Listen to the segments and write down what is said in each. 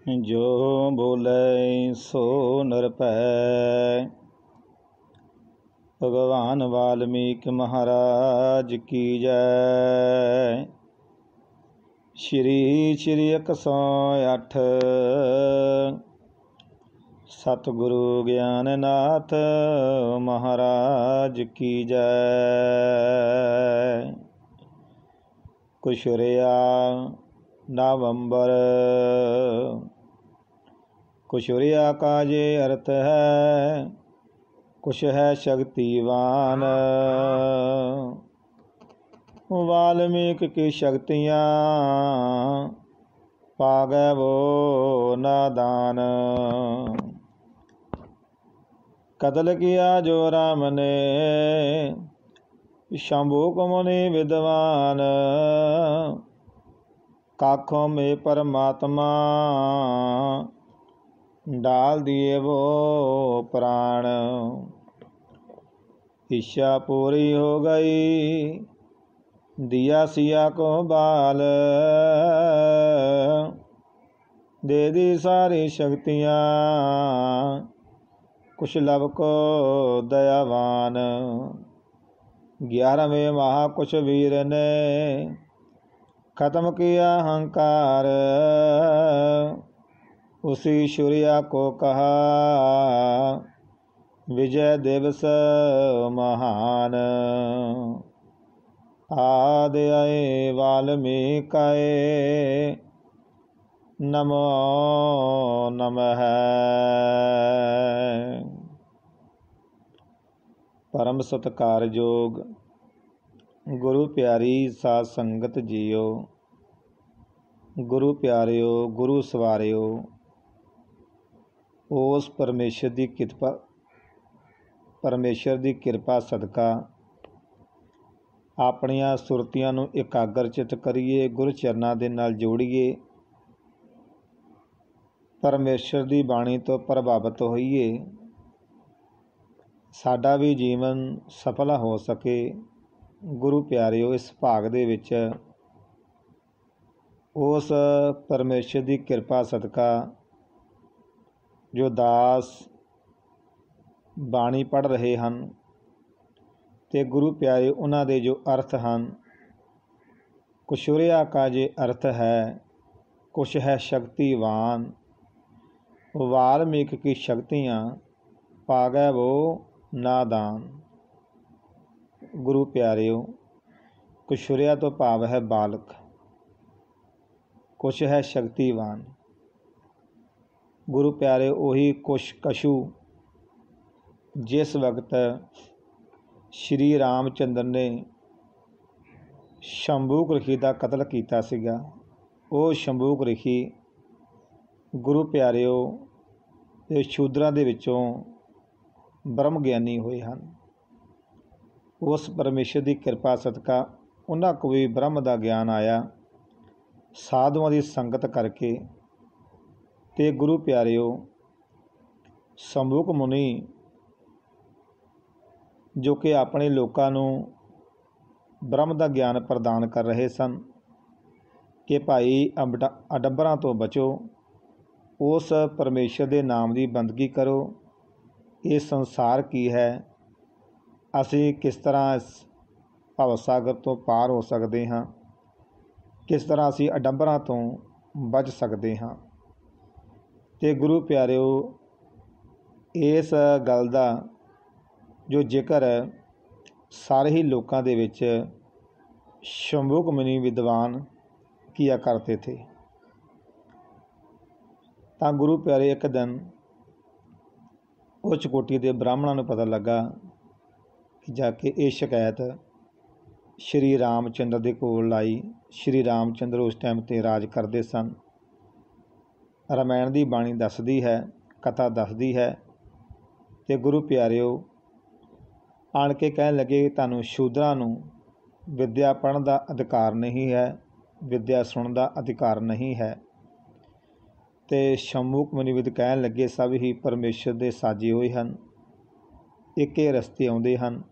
जो बोले सो नर भै। भगवान वाल्मीकि महाराज की जय। श्री श्री 108 सतगुरु ज्ञाननाथ महाराज की जय। कुशरिया नवंबर। कुशरिया का ये अर्थ है कुश है शक्तिवान। वाल्मीकि की शक्तियाँ पा गए वो नादान। कत्ल किया जो राम ने शंभुक मुनि विद्वान। काखों में परमात्मा डाल दिए वो प्राण। इच्छा पूरी हो गई दिया सिया को बाल। दे दी सारी शक्तियाँ कुछ लब को दयावान। 11वें महाकुश वीर ने खत्म किया अहंकार। उसी सूर्या को कहा विजय दिवस महान। आदि आए वाल्मीकाय नमो नमः। परम सत्कारयोग गुरु प्यारी साध संगत जियो। गुरु प्यारिओ गुरु सवारिओ। उस परमेश्वर की किरपा सदका ਆਪਣੀਆਂ ਸੁਰਤੀਆਂ ਨੂੰ ਇਕਾਗਰਚਿਤ ਕਰੀਏ, ਗੁਰੂ ਚਰਨਾਂ ਦੇ ਨਾਲ ਜੋੜੀਏ, ਪਰਮੇਸ਼ਰ ਦੀ ਬਾਣੀ ਤੋਂ ਪ੍ਰਭਾਵਿਤ ਹੋਈਏ, ਸਾਡਾ ਵੀ ਜੀਵਨ ਸਫਲ ਹੋ ਸਕੇ। ਗੁਰੂ ਪਿਆਰਿਓ, ਇਸ ਭਾਗ ਦੇ ਵਿੱਚ ਉਸ ਪਰਮੇਸ਼ਰ ਦੀ ਕਿਰਪਾ ਸਦਕਾ ਜੋ ਦਾਸ ਬਾਣੀ ਪੜ੍ਹ ਰਹੇ ਹਨ ਤੇ ਗੁਰੂ ਪਿਆਰੇ ਉਹਨਾਂ ਦੇ ਜੋ ਅਰਥ ਹਨ। ਕੁਸ਼ਰਿਆ ਕਾ ਜੇ ਅਰਥ ਹੈ ਕੁਸ਼ ਹੈ ਸ਼ਕਤੀਵਾਨ। वाल्मीकि की शक्तियाँ पा गए वो नादान। गुरु प्यारिओ, कुशरिया तो भाव है बालक, कुश है शक्तिवान। गुरु प्यारे ਉਹੀ कशु जिस वक्त श्री रामचंद्र ने शंभूक रिखी का कतल किया सीगा। ਉਹ शंभूक रिखी गुरु प्यारिओ ਇਹ ਸ਼ੂਦਰਾਂ ਦੇ ਵਿੱਚੋਂ ਬ੍ਰਹਮ ਗਿਆਨੀ ਹੋਏ ਹਨ। ਉਸ ਪਰਮੇਸ਼ਰ ਦੀ ਕਿਰਪਾ ਸਦਕਾ ਉਹਨਾਂ ਕੋਲ ਵੀ ਬ੍ਰਹਮ ਦਾ ਗਿਆਨ ਆਇਆ ਸਾਧੂਆਂ ਦੀ ਸੰਗਤ ਕਰਕੇ। ਤੇ ਗੁਰੂ ਪਿਆਰਿਓ, ਸ਼ੰਭੂਕ ਮੁਨੀ ਜੋ ਕਿ ਆਪਣੇ ਲੋਕਾਂ ਨੂੰ ਬ੍ਰਹਮ ਦਾ ਗਿਆਨ ਪ੍ਰਦਾਨ ਕਰ ਰਹੇ ਸਨ ਕਿ ਭਾਈ ਅਡੰਬਰਾਂ ਤੋਂ ਬਚੋ, ਉਸ ਪਰਮੇਸ਼ਰ ਦੇ ਨਾਮ ਦੀ ਬੰਦਗੀ ਕਰੋ। ਇਹ ਸੰਸਾਰ ਕੀ ਹੈ, ਅਸੀਂ ਕਿਸ ਤਰ੍ਹਾਂ ਇਸ ਭਵ ਸਾਗਰ ਤੋਂ ਪਾਰ ਹੋ ਸਕਦੇ ਹਾਂ, ਕਿਸ ਤਰ੍ਹਾਂ ਅਸੀਂ ਅਡੰਬਰਾਂ ਤੋਂ ਬਚ ਸਕਦੇ ਹਾਂ। ਤੇ ਗੁਰੂ ਪਿਆਰਿਓ, ਇਸ ਗੱਲ ਦਾ ਜੋ ਜ਼ਿਕਰ ਸਾਰੇ ਹੀ ਲੋਕਾਂ ਦੇ ਵਿੱਚ ਸ਼ੰਭੂਕ ਮੁਨੀ ਵਿਦਵਾਨ ਕੀਆ ਕਰਤੇ ਥੇ। ਤਾਂ ਗੁਰੂ ਪਿਆਰੇ, ਇੱਕ ਦਿਨ ਉੱਚ ਕੋਟੀ ਦੇ ਬ੍ਰਾਹਮਣਾਂ ਨੂੰ ਪਤਾ ਲੱਗਾ ਕਿ ਜਾ ਕੇ ਇਹ ਸ਼ਿਕਾਇਤ ਸ਼੍ਰੀ ਰਾਮਚੰਦਰ ਦੇ ਕੋਲ ਲਾਈ। ਸ਼੍ਰੀ ਰਾਮਚੰਦਰ ਉਸ ਟਾਈਮ 'ਤੇ ਰਾਜ ਕਰਦੇ ਸਨ। ਰਾਮਾਇਣ ਦੀ ਬਾਣੀ ਦੱਸਦੀ ਹੈ, ਕਥਾ ਦੱਸਦੀ ਹੈ। ਅਤੇ ਗੁਰੂ ਪਿਆਰਿਓ ਆਣ ਕੇ ਕਹਿਣ ਲੱਗੇ ਤੁਹਾਨੂੰ ਸ਼ੂਦਰਾਂ ਨੂੰ ਵਿੱਦਿਆ ਪੜ੍ਹਨ ਦਾ ਅਧਿਕਾਰ ਨਹੀਂ ਹੈ, ਵਿੱਦਿਆ ਸੁਣਨ ਦਾ ਅਧਿਕਾਰ ਨਹੀਂ ਹੈ। ਅਤੇ ਸ਼ੰਭੂਕ ਮੁਨੀਵਿਦ ਕਹਿਣ ਲੱਗੇ ਸਭ ਹੀ ਪਰਮੇਸ਼ਰ ਦੇ ਸਾਜੇ ਹੋਏ ਹਨ, ਇੱਕੇ ਰਸਤੇ ਆਉਂਦੇ ਹਨ,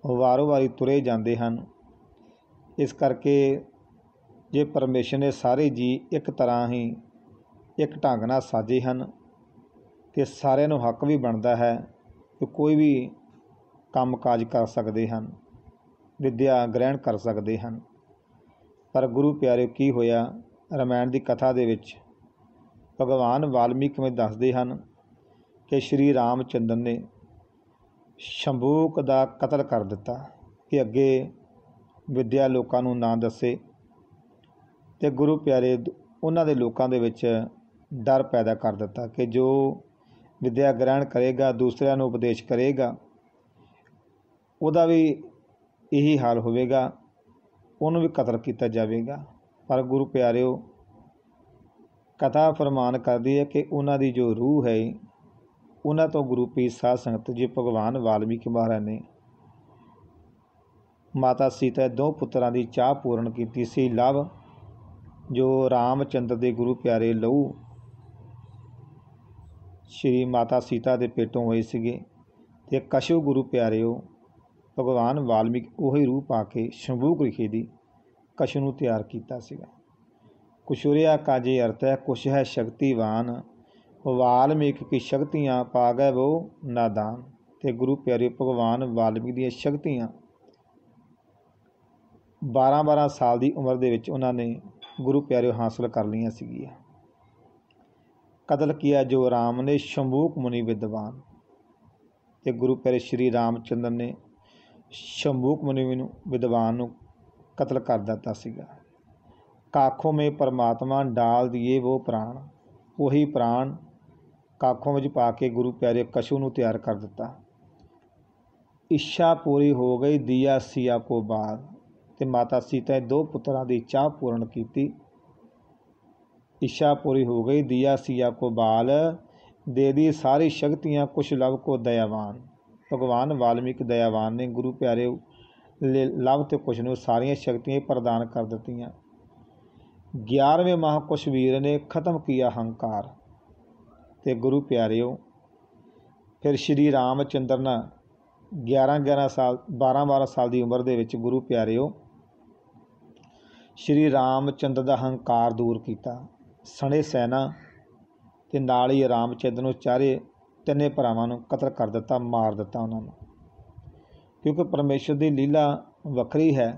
ਵਾਰੋ ਵਾਰੀ ਤੁਰੇ ਜਾਂਦੇ ਹਨ। ਇਸ ਕਰਕੇ ਜੇ ਪਰਮੇਸ਼ਰ ਨੇ ਸਾਰੇ ਜੀ ਇੱਕ ਤਰ੍ਹਾਂ ਹੀ ਇੱਕ ਢੰਗ ਨਾਲ ਸਾਜੇ ਹਨ ਅਤੇ ਸਾਰਿਆਂ ਨੂੰ ਹੱਕ ਵੀ ਬਣਦਾ ਹੈ ਕਿ ਕੋਈ ਵੀ ਕੰਮ ਕਾਜ ਕਰ ਸਕਦੇ ਹਨ, ਵਿੱਦਿਆ ਗ੍ਰਹਿਣ ਕਰ ਸਕਦੇ ਹਨ। ਪਰ ਗੁਰੂ ਪਿਆਰਿਓ ਕੀ ਹੋਇਆ, ਰਾਮਾਇਣ ਦੀ ਕਥਾ ਦੇ ਵਿੱਚ ਭਗਵਾਨ ਵਾਲਮੀਕ ਵਿੱਚ ਦੱਸਦੇ ਹਨ ਕਿ ਸ਼੍ਰੀ ਰਾਮ ਚੰਦਰ ਨੇ ਸ਼ੰਭੂਕ ਦਾ ਕਤਲ ਕਰ ਦਿੱਤਾ ਕਿ ਅੱਗੇ ਵਿੱਦਿਆ ਲੋਕਾਂ ਨੂੰ ਨਾ ਦੱਸੇ, ਅਤੇ ਗੁਰੂ ਪਿਆਰੇ ਉਹਨਾਂ ਦੇ ਲੋਕਾਂ ਦੇ ਵਿੱਚ ਡਰ ਪੈਦਾ ਕਰ ਦਿੱਤਾ ਕਿ ਜੋ ਵਿੱਦਿਆ ਗ੍ਰਹਿਣ ਕਰੇਗਾ, ਦੂਸਰਿਆਂ ਨੂੰ ਉਪਦੇਸ਼ ਕਰੇਗਾ, ਉਹਦਾ ਵੀ ਇਹੀ ਹਾਲ ਹੋਵੇਗਾ, ਉਹਨੂੰ ਵੀ ਕਤਲ ਕੀਤਾ ਜਾਵੇਗਾ। ਪਰ ਗੁਰੂ ਪਿਆਰਿਓ ਕਥਾ ਫਰਮਾਨ ਕਰਦੀ ਹੈ ਕਿ ਉਹਨਾਂ ਦੀ ਜੋ ਰੂਹ ਹੈ, ਉਹਨਾਂ ਤੋਂ ਗੁਰੂ ਪੀਰ ਸਾਧ ਸੰਗਤ ਜੀ ਭਗਵਾਨ ਵਾਲਮੀਕ ਮਹਾਰਾਜ ਨੇ ਮਾਤਾ ਸੀਤਾ ਦੇ 2 ਪੁੱਤਰਾਂ ਦੀ ਚਾਹ ਪੂਰਨ ਕੀਤੀ ਸੀ। ਲਵ ਜੋ ਰਾਮ ਚੰਦਰ ਦੇ ਗੁਰੂ ਪਿਆਰੇ ਲਹੂ ਸ਼੍ਰੀ ਮਾਤਾ ਸੀਤਾ ਦੇ ਪੇਟੋਂ ਹੋਏ ਸੀਗੇ, ਅਤੇ ਕਸ਼ੂ ਗੁਰੂ ਪਿਆਰਿਓ ਭਗਵਾਨ ਵਾਲਮੀਕ ਉਹੀ ਰੂਹ ਪਾ ਕੇ ਸ਼ੰਭੂਕ ਰਿਖੀ ਦੀ ਕਸ਼ੂ ਨੂੰ ਤਿਆਰ ਕੀਤਾ ਸੀਗਾ। ਕੁਸ਼ੁਰਿਆ ਕਾਜੇ ਅਰਥ ਹੈ ਕੁਸ਼ ਹੈ ਸ਼ਕਤੀਵਾਨ, ਵਾਲਮੀਕ ਕੀ ਸ਼ਕਤੀਆਂ ਪਾ ਗਏ ਵੋ ਨਾਦਾਨ। ਅਤੇ ਗੁਰੂ ਪਿਆਰਿਓ ਭਗਵਾਨ ਵਾਲਮੀਕ ਦੀਆਂ ਸ਼ਕਤੀਆਂ 12-12 ਸਾਲ ਦੀ ਉਮਰ ਦੇ ਵਿੱਚ ਉਹਨਾਂ ਨੇ ਗੁਰੂ ਪਿਆਰਿਓ ਹਾਸਲ ਕਰ ਲਈਆਂ ਸੀਗੀਆਂ। ਕਤਲ ਕੀਆ ਜੋ ਰਾਮ ਨੇ ਸ਼ੰਭੂਕ ਮੁਨੀ ਵਿਦਵਾਨ, ਅਤੇ ਗੁਰੂ ਪਿਆਰੇ ਸ਼੍ਰੀ ਰਾਮ ਚੰਦਰ ਨੇ ਸ਼ੰਭੂਕ ਮੁਨੀ ਨੂੰ ਵਿਦਵਾਨ ਨੂੰ ਕਤਲ ਕਰ ਦਿੱਤਾ ਸੀਗਾ। ਕਾਖੋਂ ਮੇ ਪਰਮਾਤਮਾ ਡਾਲ ਦੀਏ ਵੋ ਪ੍ਰਾਣ, ਉਹੀ ਪ੍ਰਾਣ ਕਾਖੋਂ ਵਿੱਚ ਪਾ ਕੇ ਗੁਰੂ ਪਿਆਰੇ ਕਸ਼ੂ ਨੂੰ ਤਿਆਰ ਕਰ ਦਿੱਤਾ। ਇੱਛਾ ਪੂਰੀ ਹੋ ਗਈ ਦੀਆ ਸੀਆ ਕੋ ਬਾਦ, ਅਤੇ ਮਾਤਾ ਸੀਤਾ ਦੇ 2 ਪੁੱਤਰਾਂ ਦੀ ਚਾਹ ਪੂਰਨ ਕੀਤੀ। ਇੱਛਾ ਪੂਰੀ ਹੋ ਗਈ ਦੀਆ ਸੀਆ ਕੋ ਬਾਲ, ਦੇ ਦੀ ਸਾਰੀ ਸ਼ਕਤੀਆਂ ਕੁਛ ਲਵ ਕੋ ਦਇਆਵਾਨ। ਭਗਵਾਨ ਵਾਲਮੀਕ ਦਇਆਵਾਨ ਨੇ ਗੁਰੂ ਪਿਆਰੇ ਲਵ ਅਤੇ ਕੁਸ਼ ਨੂੰ ਸਾਰੀਆਂ ਸ਼ਕਤੀਆਂ ਪ੍ਰਦਾਨ ਕਰ ਦਿੱਤੀਆਂ। 11ਵੇਂ ਮਾਹ ਕੁਸ਼ਵੀਰ ਨੇ ਖਤਮ ਕੀਆ ਹੰਕਾਰ, ਅਤੇ ਗੁਰੂ ਪਿਆਰਿਓ ਫਿਰ ਸ਼੍ਰੀ ਰਾਮ ਚੰਦਰ ਨੇ 11 ਸਾਲ 12 ਸਾਲ ਦੀ ਉਮਰ ਦੇ ਵਿੱਚ ਗੁਰੂ ਪਿਆਰਿਓ ਸ਼੍ਰੀ ਰਾਮ ਚੰਦਰ ਦਾ ਹੰਕਾਰ ਦੂਰ ਕੀਤਾ। ਸਣੇ ਸੈਨਾ ਅਤੇ ਨਾਲ ਹੀ ਰਾਮ ਚੰਦਰ ਨੂੰ ਤਿੰਨੇ ਭਰਾਵਾਂ ਨੂੰ ਕਤਲ ਕਰ ਦਿੱਤਾ, ਮਾਰ ਦਿੱਤਾ ਉਹਨਾਂ ਨੂੰ, ਕਿਉਂਕਿ ਪਰਮੇਸ਼ਰ ਦੀ ਲੀਲਾ ਵੱਖਰੀ ਹੈ।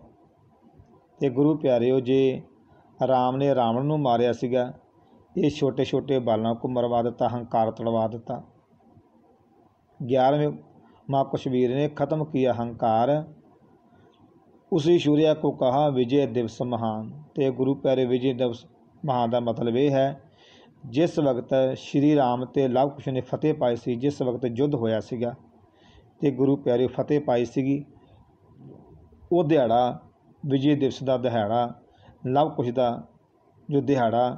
ਅਤੇ ਗੁਰੂ ਪਿਆਰਿਓ ਜੇ ਰਾਮ ਨੇ ਰਾਵਣ ਨੂੰ ਮਾਰਿਆ ਸੀਗਾ, ਇਹ ਛੋਟੇ ਛੋਟੇ ਬਾਲਾਂ को ਮਰਵਾ ਦਿੱਤਾ, ਹੰਕਾਰ ਤੜਵਾ ਦਿੱਤਾ। 11ਵੇਂ ਮਾਹ ਕੁਸ਼ਵੀਰ ਨੇ ਖਤਮ ਕੀਆ ਹੰਕਾਰ, ਉसी सूर्या को कहा विजय दिवस महान। ਅਤੇ ਗੁਰੂ ਪਿਆਰੇ ਵਿਜੇ ਦਿਵਸ ਮਹਾਨ ਦਾ ਮਤਲਬ ਇਹ ਹੈ ਜਿਸ ਵਕਤ ਸ਼੍ਰੀ ਰਾਮ ਅਤੇ ਲਵ ਕੁਸ਼ ਨੇ ਫਤਿਹ ਪਾਈ ਸੀ, ਜਿਸ ਵਕਤ ਯੁੱਧ ਹੋਇਆ ਸੀਗਾ ਅਤੇ ਗੁਰੂ ਪਿਆਰੇ ਫਤਿਹ ਪਾਈ ਸੀਗੀ, ਉਹ ਦਿਹਾੜਾ ਵਿਜੇ ਦਿਵਸ ਦਾ ਦਿਹਾੜਾ, ਲਵ ਕੁਸ਼ ਦਾ ਜੋ ਦਿਹਾੜਾ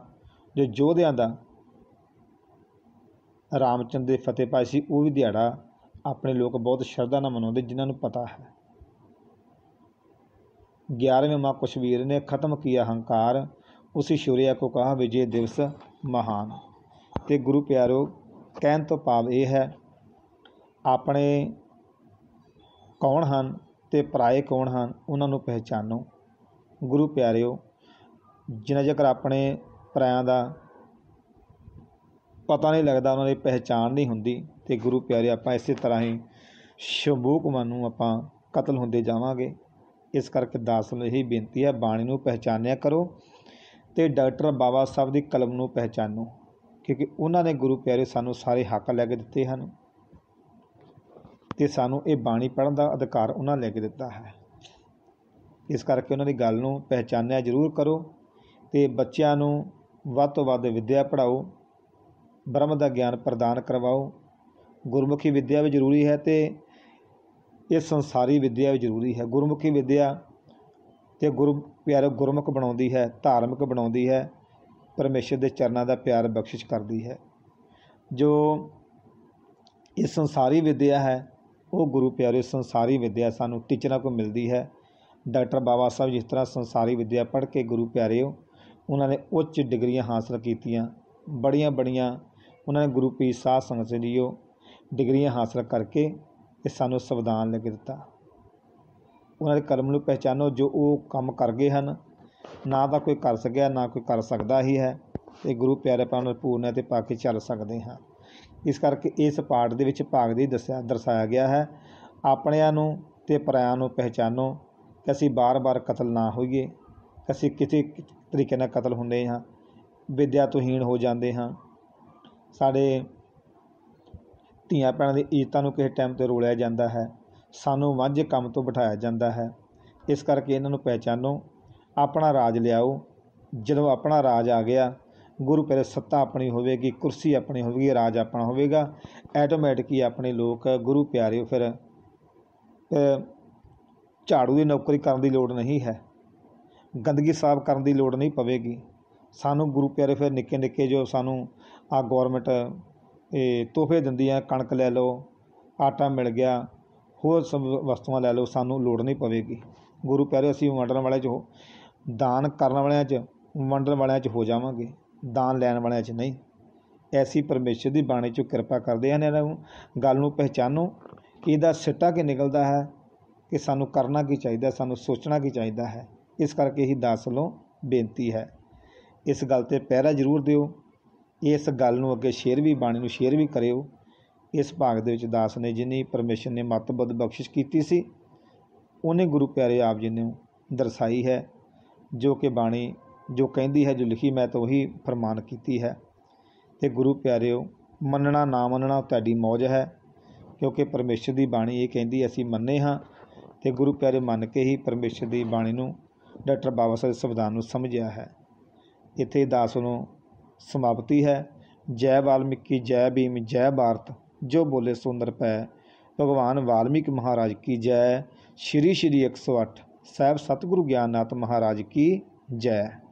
ਜੋ ਯੋਧਿਆਂ ਦਾ ਰਾਮਚੰਦਰ ਦੇ ਫਤਿਹ ਪਾਈ ਸੀ, ਉਹ ਵੀ ਦਿਹਾੜਾ ਆਪਣੇ ਲੋਕ ਬਹੁਤ ਸ਼ਰਧਾ ਨਾਲ ਮਨਾਉਂਦੇ, ਜਿਨ੍ਹਾਂ ਨੂੰ ਪਤਾ ਹੈ। 11ਵੇਂ ਮਾਹ ਕੁਸ਼ਵੀਰ ਨੇ ਖਤਮ ਕੀਆ ਹੰਕਾਰ, ਉसी सूर्या को कहा विजय दिवस महान। ਅਤੇ ਗੁਰੂ ਪਿਆਰਿਓ ਕਹਿਣ ਤੋਂ ਭਾਵ ਇਹ ਹੈ ਆਪਣੇ ਕੌਣ ਹਨ ਅਤੇ ਪਰਾਏ ਕੌਣ ਹਨ, ਉਹਨਾਂ ਨੂੰ ਪਹਿਚਾਨੋ। ਗੁਰੂ ਪਿਆਰਿਓ ਜਿੰਨਾ ਚਿਰ ਆਪਣੇ ਪਰਾਇਆਂ ਦਾ ਪਤਾ ਨਹੀਂ ਲੱਗਦਾ, ਉਹਨਾਂ ਦੀ ਪਹਿਚਾਣ ਨਹੀਂ ਹੁੰਦੀ, ਅਤੇ ਗੁਰੂ ਪਿਆਰੇ ਆਪਾਂ ਇਸੇ ਤਰ੍ਹਾਂ ਹੀ ਸ਼ੰਭੂਕ ਮਨ ਨੂੰ ਆਪਾਂ ਕਤਲ ਹੁੰਦੇ ਜਾਵਾਂਗੇ। ਇਸ ਕਰਕੇ ਦਾਸ ਨੂੰ ਇਹੀ ਬੇਨਤੀ ਹੈ, ਬਾਣੀ ਨੂੰ ਪਹਿਚਾਨਿਆ ਕਰੋ ਅਤੇ ਡਾਕਟਰ ਬਾਬਾ ਸਾਹਿਬ ਦੀ ਕਲਮ ਨੂੰ ਪਹਿਚਾਨੋ, ਕਿਉਂਕਿ ਉਹਨਾਂ ਨੇ ਗੁਰੂ ਪਿਆਰੇ ਸਾਨੂੰ ਸਾਰੇ ਹੱਕ ਲੈ ਕੇ ਦਿੱਤੇ ਹਨ, ਅਤੇ ਸਾਨੂੰ ਇਹ ਬਾਣੀ ਪੜ੍ਹਨ ਦਾ ਅਧਿਕਾਰ ਉਹਨਾਂ ਲੈ ਕੇ ਦਿੱਤਾ ਹੈ। ਇਸ ਕਰਕੇ ਉਹਨਾਂ ਦੀ ਗੱਲ ਨੂੰ ਪਹਿਚਾਨਿਆ ਜ਼ਰੂਰ ਕਰੋ, ਅਤੇ ਬੱਚਿਆਂ ਨੂੰ ਵੱਧ ਤੋਂ ਵੱਧ ਵਿੱਦਿਆ ਪੜ੍ਹਾਓ, ਬ੍ਰਹਮ ਦਾ ਗਿਆਨ ਪ੍ਰਦਾਨ ਕਰਵਾਓ। ਗੁਰਮੁਖੀ ਵਿੱਦਿਆ ਵੀ ਜ਼ਰੂਰੀ ਹੈ ਅਤੇ ਇਹ ਸੰਸਾਰੀ ਵਿੱਦਿਆ ਵੀ ਜ਼ਰੂਰੀ ਹੈ। ਗੁਰਮੁਖੀ ਵਿੱਦਿਆ ਅਤੇ ਗੁਰੂ ਪਿਆਰੇ ਗੁਰਮੁਖ ਬਣਾਉਂਦੀ ਹੈ, ਧਾਰਮਿਕ ਬਣਾਉਂਦੀ ਹੈ, ਪਰਮੇਸ਼ਰ ਦੇ ਚਰਨਾਂ ਦਾ ਪਿਆਰ ਬਖਸ਼ਿਸ਼ ਕਰਦੀ ਹੈ। ਜੋ ਇਹ ਸੰਸਾਰੀ ਵਿੱਦਿਆ ਹੈ, ਉਹ ਗੁਰੂ ਪਿਆਰੇ ਸੰਸਾਰੀ ਵਿੱਦਿਆ ਸਾਨੂੰ ਟੀਚਰਾਂ ਕੋਲ ਮਿਲਦੀ ਹੈ। ਡਾਕਟਰ ਬਾਬਾ ਸਾਹਿਬ ਜਿਸ ਤਰ੍ਹਾਂ ਸੰਸਾਰੀ ਵਿੱਦਿਆ ਪੜ੍ਹ ਕੇ ਗੁਰੂ ਪਿਆਰਿਓ ਉਹਨਾਂ ਨੇ ਉੱਚ ਡਿਗਰੀਆਂ ਹਾਸਲ ਕੀਤੀਆਂ, ਬੜੀਆਂ ਉਹਨਾਂ ਨੇ ਗੁਰੂ ਪੀਰ ਸਾਧ ਸੰਗਤ ਜੀਓ ਡਿਗਰੀਆਂ ਹਾਸਲ ਕਰਕੇ ਇਹ ਸਾਨੂੰ ਸੰਵਿਧਾਨ ਲੈ ਕੇ ਦਿੱਤਾ। ਉਹਨਾਂ ਦੇ ਕਰਮ ਨੂੰ ਪਹਿਚਾਨੋ, ਜੋ ਉਹ ਕੰਮ ਕਰ ਗਏ ਹਨ, ਨਾ ਤਾਂ ਕੋਈ ਕਰ ਸਕਿਆ, ਨਾ ਕੋਈ ਕਰ ਸਕਦਾ ਹੀ ਹੈ। ਤੇ ਗੁਰੂ ਪਿਆਰੇ ਆਪਾਂ ਨੂੰ ਪੂਰਨਿਆ 'ਤੇ ਪਾ ਕੇ ਚੱਲ ਸਕਦੇ ਹਾਂ। ਇਸ ਕਰਕੇ ਇਸ ਪਾਠ ਦੇ ਵਿੱਚ ਭਾਗ ਦੀ ਦਰਸਾਇਆ ਗਿਆ ਹੈ, ਆਪਣਿਆਂ ਨੂੰ ਅਤੇ ਪਰਾਇਆਂ ਨੂੰ ਪਹਿਚਾਨੋ ਕਿ ਅਸੀਂ ਬਾਰ-ਬਾਰ ਕਤਲ ਨਾ ਹੋਈਏ, ਕਿ ਅਸੀਂ ਕਿਸੇ ਤਰੀਕੇ ਨਾਲ ਕਤਲ ਹੁੰਦੇ ਹਾਂ, ਵਿੱਦਿਆ ਤੋਂ ਹੀਣ ਹੋ ਜਾਂਦੇ ਹਾਂ, ਸਾਡੇ ਧੀਆਂ ਭੈਣਾਂ ਦੀ ਇੱਜ਼ਤਾਂ ਨੂੰ ਕਿਸੇ ਟਾਈਮ 'ਤੇ ਰੋਲਿਆ ਜਾਂਦਾ ਹੈ, ਸਾਨੂੰ ਵਾਂਝੇ ਕੰਮ ਤੋਂ ਬਿਠਾਇਆ ਜਾਂਦਾ ਹੈ। ਇਸ ਕਰਕੇ ਇਹਨਾਂ ਨੂੰ ਪਹਿਚਾਨੋ, ਆਪਣਾ ਰਾਜ ਲਿਆਓ। ਜਦੋਂ ਆਪਣਾ ਰਾਜ ਆ ਗਿਆ, ਗੁਰੂ ਪਿਆਰੇ ਸੱਤਾ ਆਪਣੀ ਹੋਵੇਗੀ, ਕੁਰਸੀ ਆਪਣੀ ਹੋਵੇਗੀ, ਰਾਜ ਆਪਣਾ ਹੋਵੇਗਾ, ਐਟੋਮੈਟਿਕ ਹੀ ਆਪਣੇ ਲੋਕ ਗੁਰੂ ਪਿਆਰੇ ਫਿਰ ਝਾੜੂ ਦੀ ਨੌਕਰੀ ਕਰਨ ਦੀ ਲੋੜ ਨਹੀਂ ਹੈ, ਗੰਦਗੀ ਸਾਫ਼ ਕਰਨ ਦੀ ਲੋੜ ਨਹੀਂ ਪਵੇਗੀ। ਸਾਨੂੰ ਗੁਰੂ ਪਿਆਰੇ ਫਿਰ ਨਿੱਕੇ ਨਿੱਕੇ ਜੋ ਸਾਨੂੰ ਗੌਰਮੈਂਟ ਤੋਹਫੇ ਦਿੰਦੀ ਹੈ, ਕਣਕ ਲੈ ਲਓ, ਆਟਾ ਮਿਲ ਗਿਆ, ਹੋਰ ਸਭ ਵਸਤੂਆਂ ਲੈ ਲਓ, ਸਾਨੂੰ ਲੋੜ ਨਹੀਂ ਪਵੇਗੀ। ਗੁਰੂ ਪਿਆਰੇ ਅਸੀਂ ਵੰਡਣ ਵਾਲਿਆਂ 'ਚ ਦਾਨ ਕਰਨ ਵਾਲਿਆਂ 'ਚ ਵੰਡਣ ਵਾਲਿਆਂ 'ਚ ਹੋ ਜਾਵਾਂਗੇ, ਦਾਨ ਲੈਣ ਵਾਲਿਆਂ 'ਚ ਨਹੀਂ। ਐਸੀ ਪਰਮੇਸ਼ਰ ਦੀ ਬਾਣੀ 'ਚੋਂ ਕਿਰਪਾ ਕਰਦੇ ਹਨ। ਇਹਨਾਂ ਨੂੰ ਗੱਲ ਨੂੰ ਪਹਿਚਾਨੋ, ਇਹਦਾ ਸਿੱਟਾ ਕੀ ਨਿਕਲਦਾ ਹੈ, ਕਿ ਸਾਨੂੰ ਕਰਨਾ ਕੀ ਚਾਹੀਦਾ, ਸਾਨੂੰ ਸੋਚਣਾ ਕੀ ਚਾਹੀਦਾ ਹੈ। ਇਸ ਕਰਕੇ ਹੀ ਦਾਸ ਵੱਲੋਂ ਬੇਨਤੀ ਹੈ, ਇਸ ਗੱਲ 'ਤੇ ਪਹਿਰਾ ਜ਼ਰੂਰ ਦਿਓ। ਇਸ ਗੱਲ ਨੂੰ ਅੱਗੇ ਸ਼ੇਅਰ ਵੀ, ਬਾਣੀ ਨੂੰ ਸ਼ੇਅਰ ਵੀ ਕਰਿਓ। ਇਸ ਭਾਗ ਦੇ ਵਿੱਚ ਦਾਸ ਨੇ ਜਿੰਨੀ ਪਰਮੇਸ਼ਰ ਨੇ ਮੱਤ ਬੁੱਧ ਬਖਸ਼ਿਸ਼ ਕੀਤੀ ਸੀ, ਉਹਨੇ ਗੁਰੂ ਪਿਆਰੇ ਆਪ ਜੀ ਨੂੰ ਦਰਸਾਈ ਹੈ। ਜੋ ਕਿ ਬਾਣੀ ਜੋ ਕਹਿੰਦੀ ਹੈ, ਜੋ ਲਿਖੀ, ਮੈਂ ਤਾਂ ਉਹੀ ਫਰਮਾਨ ਕੀਤੀ ਹੈ। ਅਤੇ ਗੁਰੂ ਪਿਆਰਿਓ, ਮੰਨਣਾ ਨਾ ਮੰਨਣਾ ਤੁਹਾਡੀ ਮੌਜ ਹੈ, ਕਿਉਂਕਿ ਪਰਮੇਸ਼ਰ ਦੀ ਬਾਣੀ ਇਹ ਕਹਿੰਦੀ ਅਸੀਂ ਮੰਨੇ ਹਾਂ, ਅਤੇ ਗੁਰੂ ਪਿਆਰੇ ਮੰਨ ਕੇ ਹੀ ਪਰਮੇਸ਼ਰ ਦੀ ਬਾਣੀ ਨੂੰ, ਡਾਕਟਰ ਬਾਬਾ ਸਾਹਿਬ ਸੰਵਿਧਾਨ ਨੂੰ ਸਮਝਿਆ ਹੈ। ਇੱਥੇ ਦਾਸ ਨੂੰ ਸਮਾਪਤੀ ਹੈ। ਜੈ ਵਾਲਮੀਕੀ, ਜੈ ਭੀਮ, ਜੈ ਭਾਰਤ, ਜੋ ਬੋਲੇ ਸੁੰਦਰ ਪੈ। ਭਗਵਾਨ ਵਾਲਮੀਕ ਮਹਾਰਾਜ ਕੀ ਜੈ। ਸ਼੍ਰੀ 108 ਸਾਹਿਬ ਸਤਿਗੁਰੂ ਗਿਆਨਨਾਥ ਮਹਾਰਾਜ ਕੀ ਜੈ।